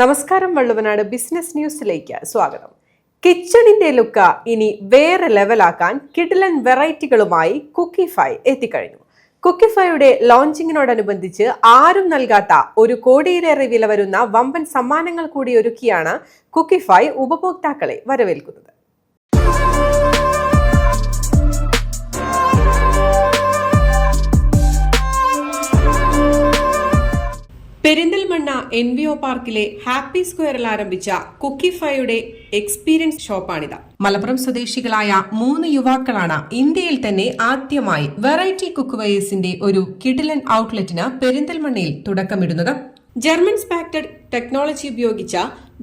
നമസ്കാരം, വള്ളുവനാട് ബിസിനസ് ന്യൂസിലേക്ക് സ്വാഗതം. കിച്ചണിന്റെ ലുക്ക് ഇനി വേറെ ലെവലാക്കാൻ കിടിലൻ വെറൈറ്റികളുമായി കുക്കിഫൈ എത്തിക്കഴിഞ്ഞു. കുക്കിഫൈയുടെ ലോഞ്ചിങ്ങിനോടനുബന്ധിച്ച് ആരും നൽകാത്ത 1 കോടിയിലേറെ വില വരുന്ന വമ്പൻ സമ്മാനങ്ങൾ കൂടി ഒരുക്കിയാണ് കുക്കിഫൈ ഉപഭോക്താക്കളെ വരവേൽക്കുന്നത്. പെരിന്തൽമണ്ണ എൻവിഒ പാർക്കിലെ ഹാപ്പി സ്ക്വയറിൽ ആരംഭിച്ച കുക്കിഫൈയുടെ എക്സ്പീരിയൻസ് ഷോപ്പാണിത്. മലപ്പുറം സ്വദേശികളായ 3 യുവാക്കളാണ് ഇന്ത്യയിൽ തന്നെ ആദ്യമായി വെറൈറ്റി കുക്ക്വെയേഴ്സിന്റെ ഒരു കിടിലൻ ഔട്ട്ലെറ്റിന് പെരിന്തൽമണ്ണയിൽ തുടക്കമിടുന്നത്. ജർമ്മൻ സ്പാക്ടഡ് ടെക്നോളജി ഉപയോഗിച്ച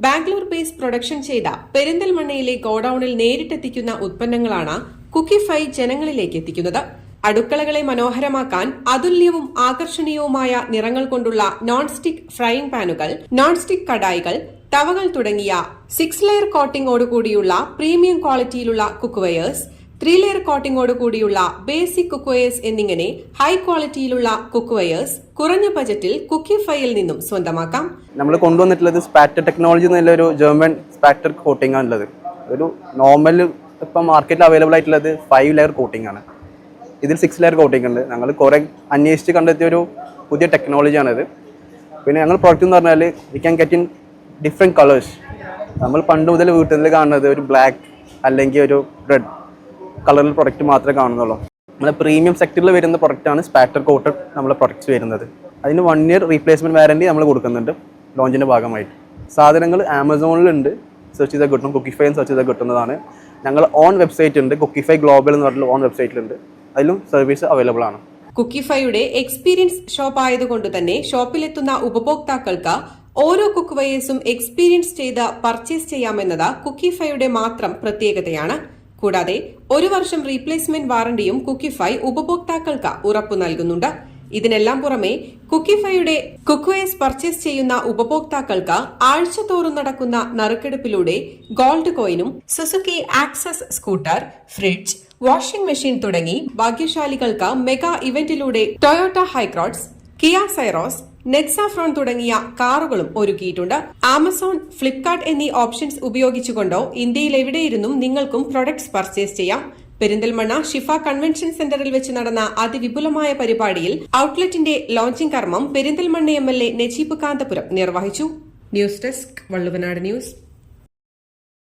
ബാംഗ്ലൂർ ബേസ് പ്രൊഡക്ഷൻ ചെയ്ത പെരിന്തൽമണ്ണയിലെ ഗോഡൌണിൽ നേരിട്ടെത്തിക്കുന്ന ഉത്പന്നങ്ങളാണ് കുക്കിഫൈ ജനങ്ങളിലേക്ക് എത്തിക്കുന്നത്. അടുക്കളകളെ മനോഹരമാക്കാൻ അതുല്യവും ആകർഷണീയവുമായ നിറങ്ങൾ കൊണ്ടുള്ള non stick frying പാനുകൾ, non stick കടായികൾ, തവകൾ തുടങ്ങിയ 6 ലെയർ കോട്ടിംഗോടുകൂടിയുള്ള പ്രീമിയം ക്വാളിറ്റിയിലുള്ള കുക്ക്വെയേഴ്സ്, 3 ലെയർ കോട്ടിംഗോടുകൂടിയുള്ള ബേസിക് കുക്ക്വെയേഴ്സ് എന്നിങ്ങനെ ഹൈ ക്വാളിറ്റിയിലുള്ള കുക്ക്വെയേഴ്സ് കുറഞ്ഞ ബജറ്റിൽ കുക്കിഫൈയിൽ നിന്നും സ്വന്തമാക്കാം. നമ്മൾ കൊണ്ടുവന്നിട്ടുള്ളത് സ്പാറ്റർ ടെക്നോളജി എന്നുള്ളൊരു ജർമ്മൻ സ്പാറ്റർ കോട്ടിംഗ് ആണുള്ളത്. ഒരു നോർമൽ ഇപ്പം മാർക്കറ്റിൽ അവൈലബിൾ ആയിട്ടുള്ളത് 5 ലെയർ കോട്ടിംഗ് ആണ്. ഇതിൽ 6 ലെയർ കോട്ടിംഗ് ഉണ്ട്. ഞങ്ങൾ കുറേ അന്വേഷിച്ച് കണ്ടെത്തിയ ഒരു പുതിയ ടെക്നോളജിയാണിത്. പിന്നെ ഞങ്ങൾ പ്രോഡക്റ്റ് എന്ന് പറഞ്ഞാൽ we can get in different colours. നമ്മൾ പണ്ട് മുതൽ വീട്ടിൽ കാണുന്നത് ഒരു ബ്ലാക്ക് അല്ലെങ്കിൽ ഒരു റെഡ് കളറിൽ പ്രൊഡക്റ്റ് മാത്രമേ കാണുന്നുള്ളൂ. നമ്മുടെ പ്രീമിയം സെക്ടറിൽ വരുന്ന പ്രൊഡക്റ്റാണ് സ്പാറ്റർ കോട്ടഡ് നമ്മളെ പ്രൊഡക്റ്റ്സ് വരുന്നത്. അതിന് 1 ഇയർ റീപ്ലേസ്മെൻറ്റ് വാറൻറ്റി നമ്മൾ കൊടുക്കുന്നുണ്ട് ലോഞ്ചിൻ്റെ ഭാഗമായിട്ട്. സാധനങ്ങൾ ആമസോണിലുണ്ട്, സെർച്ച് ചെയ്താൽ കിട്ടും. കുക്കിഫൈ സെർച്ച് ചെയ്താൽ കിട്ടുന്നതാണ്. ഞങ്ങൾ ഓൺ വെബ്സൈറ്റ് ഉണ്ട്, കുക്കിഫൈ ഗ്ലോബൽ എന്ന് പറഞ്ഞിട്ട് ഓൺ വെബ്സൈറ്റിലുണ്ട്. അതിലും സർവീസ് അവൈലബിൾ ആണ്. കുക്കിഫൈയുടെ എക്സ്പീരിയൻസ് ഷോപ്പ് ആയതുകൊണ്ട് തന്നെ ഷോപ്പിലെത്തുന്ന ഉപഭോക്താക്കൾക്ക് ഓരോ കുക്ക്വെയേഴ്സും എക്സ്പീരിയൻസ് ചെയ്ത് പർച്ചേസ് ചെയ്യാമെന്നത് കുക്കിഫൈയുടെ മാത്രം പ്രത്യേകതയാണ്. കൂടാതെ 1 വർഷം റീപ്ലേസ്മെന്റ് വാറണ്ടിയും കുക്കിഫൈ ഉപഭോക്താക്കൾക്ക് ഉറപ്പു നൽകുന്നുണ്ട്. ഇതിനെല്ലാം പുറമെ കുക്കിഫൈയുടെ കുക്ക്വെയേഴ്സ് പർച്ചേസ് ചെയ്യുന്ന ഉപഭോക്താക്കൾക്ക് ആഴ്ചതോറും നടക്കുന്ന നറുക്കെടുപ്പിലൂടെ ഗോൾഡ് കോയിനും Suzuki Access scooter, fridge, washing machine തുടങ്ങി ഭാഗ്യശാലികൾക്ക് മെഗാ ഇവന്റിലൂടെ ടൊയോട്ട ഹൈക്രോട്സ്, കിയ സൈറോസ്, നെക്സാഫ്രോൺ തുടങ്ങിയ കാറുകളും ഒരുക്കിയിട്ടുണ്ട്. ആമസോൺ, ഫ്ലിപ്കാർട്ട് എന്നീ ഓപ്ഷൻസ് ഉപയോഗിച്ചുകൊണ്ടോ ഇന്ത്യയിൽ എവിടെയിരുന്നും നിങ്ങൾക്കും പ്രൊഡക്ട്സ് പർച്ചേസ് ചെയ്യാം. പെരിന്തൽമണ്ണ ഷിഫ കൺവെൻഷൻ സെന്ററിൽ വെച്ച് നടന്ന അതിവിപുലമായ പരിപാടിയിൽ ഔട്ട്ലെറ്റിന്റെ ലോഞ്ചിംഗ് കർമ്മം പെരിന്തൽമണ്ണ MLA നജീബ് കാന്തപുരം നിർവഹിച്ചു. News desk, Valluvanad news.